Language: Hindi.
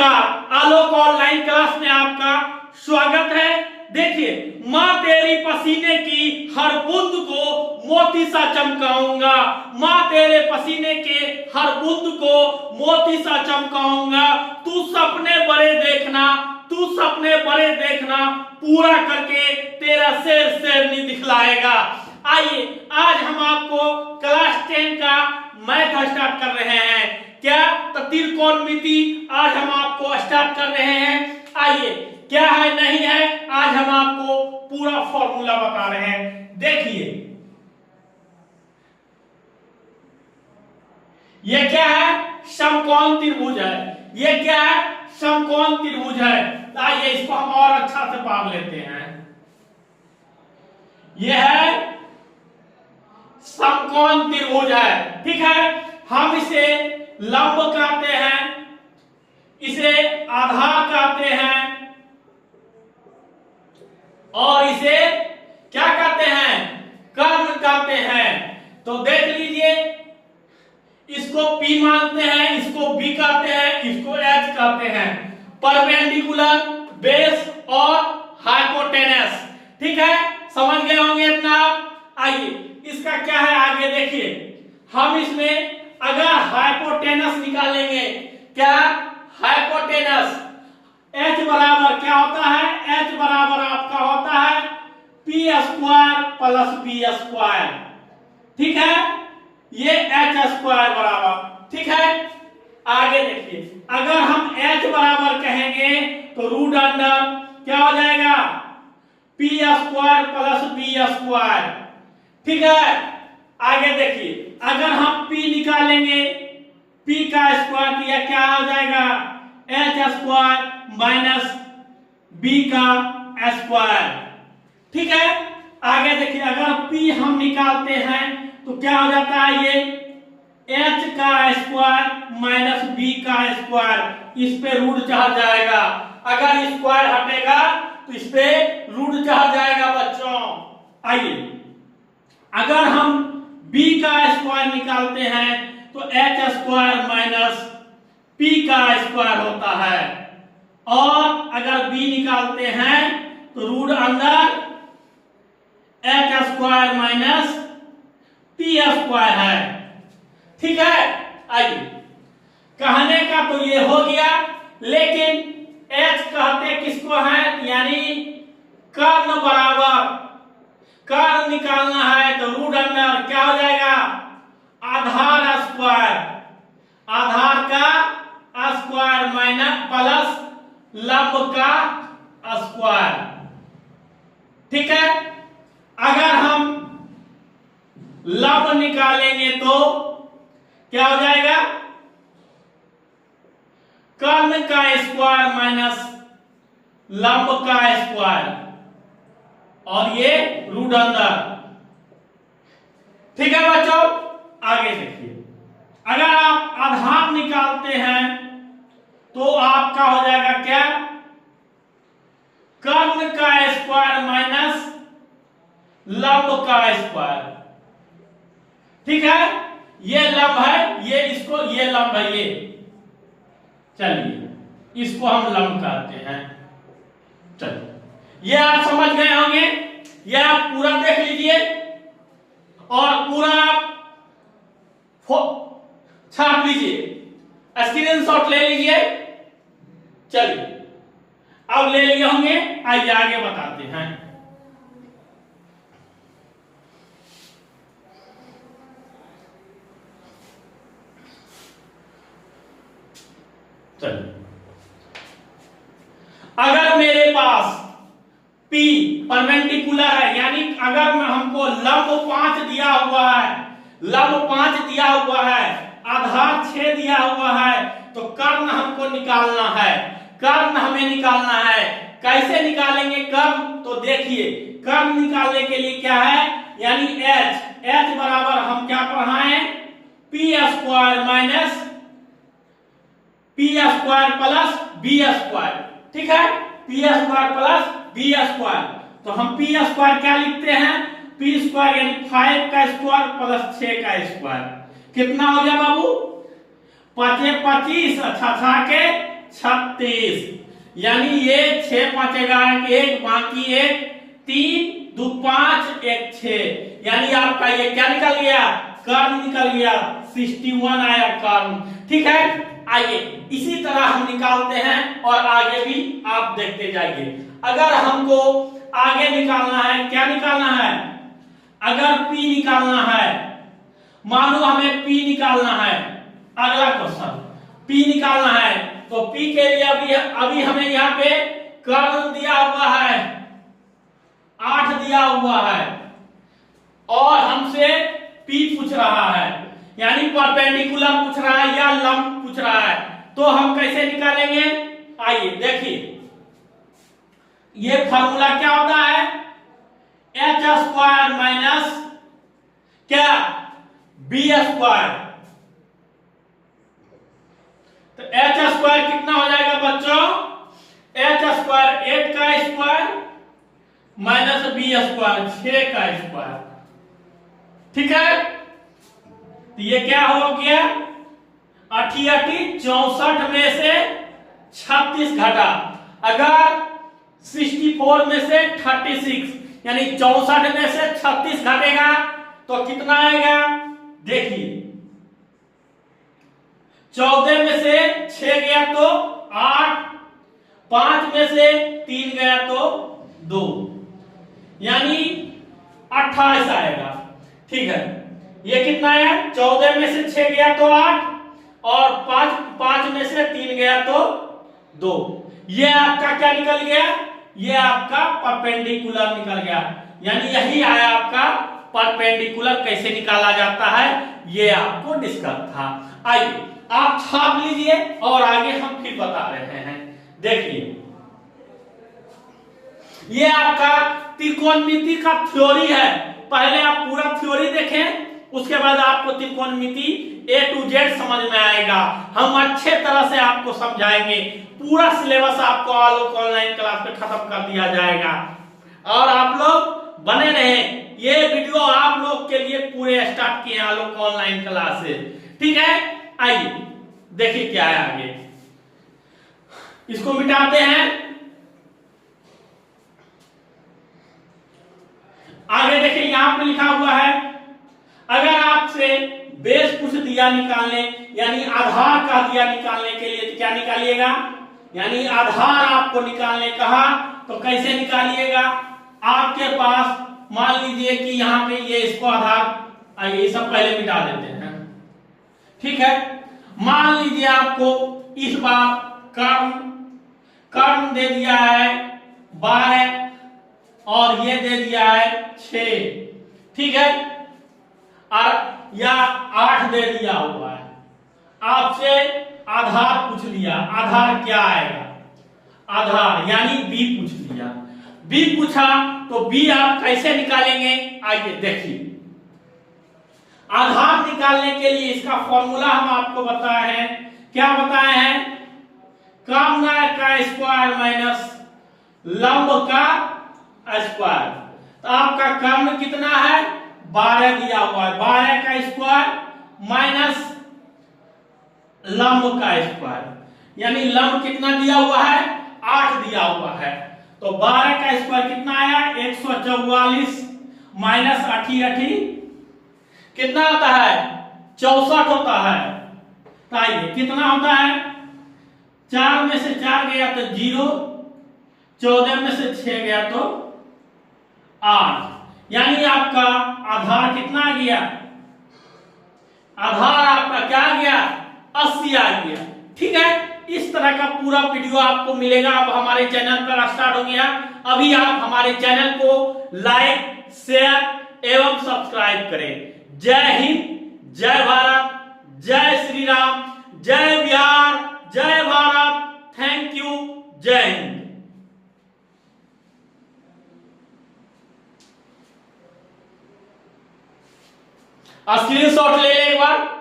नमस्कार, आलोक ऑनलाइन क्लास में आपका स्वागत है। देखिए, माँ तेरी पसीने की हर बूंद को मोती सा चमकाऊंगा, माँ तेरे पसीने के हर बूंद को मोती सा चमकाऊंगा। तू सपने बड़े देखना, तू सपने बड़े देखना, पूरा करके तेरा शेर शेरनी दिखलाएगा। आइए, आज हम आपको क्लास 10 का मैथ स्टार्ट कर रहे हैं। क्या त्रिकोणमिति आज हम आपको स्टार्ट कर रहे हैं। आइए, क्या है नहीं है, आज हम आपको पूरा फॉर्मूला बता रहे हैं। देखिए, ये क्या है, समकोण त्रिभुज है। ये क्या है, समकोण त्रिभुज है। आइए, इसको हम और अच्छा से पढ़ लेते हैं। यह है समकोण त्रिभुज है, ठीक है। हम इसे लंब कहते हैं, इसे आधार कहते हैं, और इसे क्या कहते हैं, कर्ण कहते हैं। तो देख लीजिए, इसको P मानते हैं, इसको B कहते हैं, इसको H कहते हैं। परपेंडिकुलर, बेस और हाइपोटेनस, ठीक है। समझ गए होंगे इतना आप। आइए, इसका क्या है आगे देखिए। हम इसमें अगर हाइपोटेनस निकालेंगे, क्या हाइपोटेनस, H बराबर क्या होता है, H बराबर आपका होता है P square plus B square, ठीक है। ये H स्क्वायर बराबर, ठीक है। आगे देखिए, अगर हम H बराबर कहेंगे तो रूट अंडर क्या हो जाएगा, P square plus B square, ठीक है। आगे देखिए, अगर हम P निकालेंगे, P का स्क्वायर किया क्या हो जाएगा, H स्क्वायर माइनस B का स्क्वायर, ठीक है। आगे देखिए, अगर P हम निकालते हैं तो क्या हो जाता है, ये H का स्क्वायर माइनस B का स्क्वायर, इस पे रूट चढ़ जाएगा। अगर स्क्वायर हटेगा तो इस पे रूट चढ़ जाएगा बच्चों। आइए, अगर हम B का स्क्वायर निकालते हैं तो H स्क्वायर माइनस P का स्क्वायर होता है, और अगर B निकालते हैं तो रूट अंदर H square minus P square है, ठीक है। आइए, कहने का तो ये हो गया, लेकिन H कहते किसको है, यानी कर्ण बराबर, कर्ण निकालना है तो रूट अंडर क्या हो जाएगा, आधार स्क्वायर, आधार का स्क्वायर माइनस प्लस लंब का स्क्वायर, ठीक है। अगर हम लंब निकालेंगे तो क्या हो जाएगा, कर्ण का स्क्वायर माइनस लंब का स्क्वायर, और ये रूट अंदर, ठीक है बच्चों। आगे देखिए, अगर आप आधार निकालते हैं तो आपका हो जाएगा क्या, कर्ण का स्क्वायर माइनस लंब का स्क्वायर, ठीक है। ये लंब है, ये इसको, ये लंब है, ये चलिए इसको हम लंब कहते हैं। चलिए, ये आप समझ गए होंगे, ये आप पूरा देख लीजिए और पूरा आप छाप लीजिए, स्क्रीनशॉट ले लीजिए। चलिए, अब ले लिए होंगे, आइए आगे बताते हैं। चलिए, अगर मेरे पास P परपेंडिकुलर है, यानी अगर हमको लंब 5 दिया हुआ है, लंब 5 दिया हुआ है, आधार 6 दिया हुआ है, तो कर्ण हमको निकालना है, कर्ण हमें निकालना है। कैसे निकालेंगे कर्ण, तो देखिए, कर्ण निकालने के लिए क्या है, यानी H बराबर हम क्या पढ़ाएं, P square minus P square plus B square, ठीक है। P square plus B square, तो हम P स्क्वायर क्या लिखते हैं, P स्क्वायर यानी 5 का स्क्वायर प्लस 6 का स्क्वायर, कितना हो गया बाबू, 5 25, अच्छा 6 के 36, यानी ये 6 5 11 1, बाकी 1 3 2 5 1 6, यानी आपका ये क्या निकल गया, कर्ण निकल गया, 61 आया कर्ण। ठीक है, आइए इसी तरह हम निकालते हैं और आगे भी आप देखते जाइए। अगर हमको आगे निकालना है, क्या निकालना है, अगर P निकालना है, मान लो हमें P निकालना है, अगला क्वेश्चन P निकालना है, तो P के लिए अभी हमें यहाँ पे कर्ण दिया हुआ है 8 दिया हुआ है और हमसे P पूछ रहा है, यानी परपेंडिकुलर पूछ रहा है या लंब पूछ रहा है, तो हम कैसे निकालेंगे, आइए देखिए। ये फार्मूला क्या होता है, एच स्क्वायर माइनस क्या, बी स्क्वायर। तो एच स्क्वायर कितना हो जाएगा बच्चों, एच स्क्वायर 8 का स्क्वायर माइनस बी स्क्वायर 6 का स्क्वायर। ठीक है, तो ये क्या हो गया, 64 में से 36 घटा, अगर 64 में से 36 यानी 64 में से 36 घटेगा तो कितना आएगा, देखिए 14 में से 6 गया तो 8, 5 में से 3 गया तो 2, यानी 28 आएगा। ठीक है, ये कितना आया, 14 में से 6 गया तो 8 और 5 में से 3 गया तो 2, ये आपका क्या निकल गया, ये आपका परपेंडिकुलर निकल गया, यानी यही आया आपका परपेंडिकुलर कैसे निकाला जाता है, ये आपको डिस्कस था। आइए आप छाप लीजिए और आगे हम फिर बता रहे हैं। देखिए ये आपका त्रिकोणमिति का थ्योरी है, पहले आप पूरा थ्योरी देखें, उसके बाद आपको त्रिकोणमिति A to Z समझ में आएगा। हम अच्छे तरह से आपको समझाएंगे, पूरा सिलेबस आपको आलोक ऑनलाइन क्लास पे खत्म कर दिया जाएगा और आप लोग बने रहें। ये वीडियो आप लोग के लिए पूरे स्टार्ट किए आलोक ऑनलाइन क्लास से। ठीक है, आइए देखिए क्या है आगे, इसको मिटाते हैं। आगे देखिए यहां पे लिखा हुआ है, अगर आपसे बेस पूछ दिया निकालने, यानी आधार का दिया निकालने के लिए, तो क्या निकालिएगा, यानी आधार आपको निकालने कहा तो कैसे निकालिएगा, आपके पास मान लीजिए कि यहां पे ये इसको आधार, आइए ये सब पहले मिटा देते हैं। ठीक है, मान लीजिए आपको इस बार कर्ण दे दिया है 12 और ये दे दिया है 6, ठीक है, और या 8 दे दिया हुआ है, आपसे आधार पूछ लिया, आधार क्या आएगा, आधार यानी बी पूछ लिया, बी पूछा तो बी आप कैसे निकालेंगे, आइए देखिए। आधार निकालने के लिए इसका फॉर्मूला हम आपको बताए हैं, क्या बताए हैं, कर्ण का स्क्वायर माइनस लंब का स्क्वायर। तो आपका कर्ण कितना है, 12 दिया हुआ है, 12 का स्क्वायर माइनस लंब का स्क्वायर, यानी लंब कितना दिया हुआ है, 8 दिया हुआ है, तो 12 का स्क्वायर कितना आया, 144 माइनस 88 कितना होता है, 64 होता है। तो आइए कितना होता है, 4 में से 4 गया तो 0, 14 में से 6 गया तो 8, यानी आपका आधार कितना आ गया, आधार आपका क्या आ गया, 80 आ गया। ठीक है, इस तरह का पूरा वीडियो आपको मिलेगा। अब हमारे चैनल पर स्टार्ट हो गया, अभी आप हमारे चैनल को लाइक शेयर एवं सब्सक्राइब करें। जय हिंद, जय भारत, जय श्री राम, जय बिहार, जय भारत, थैंक यू, जय हिंद। स्क्रीनशॉट ले लें एक बार।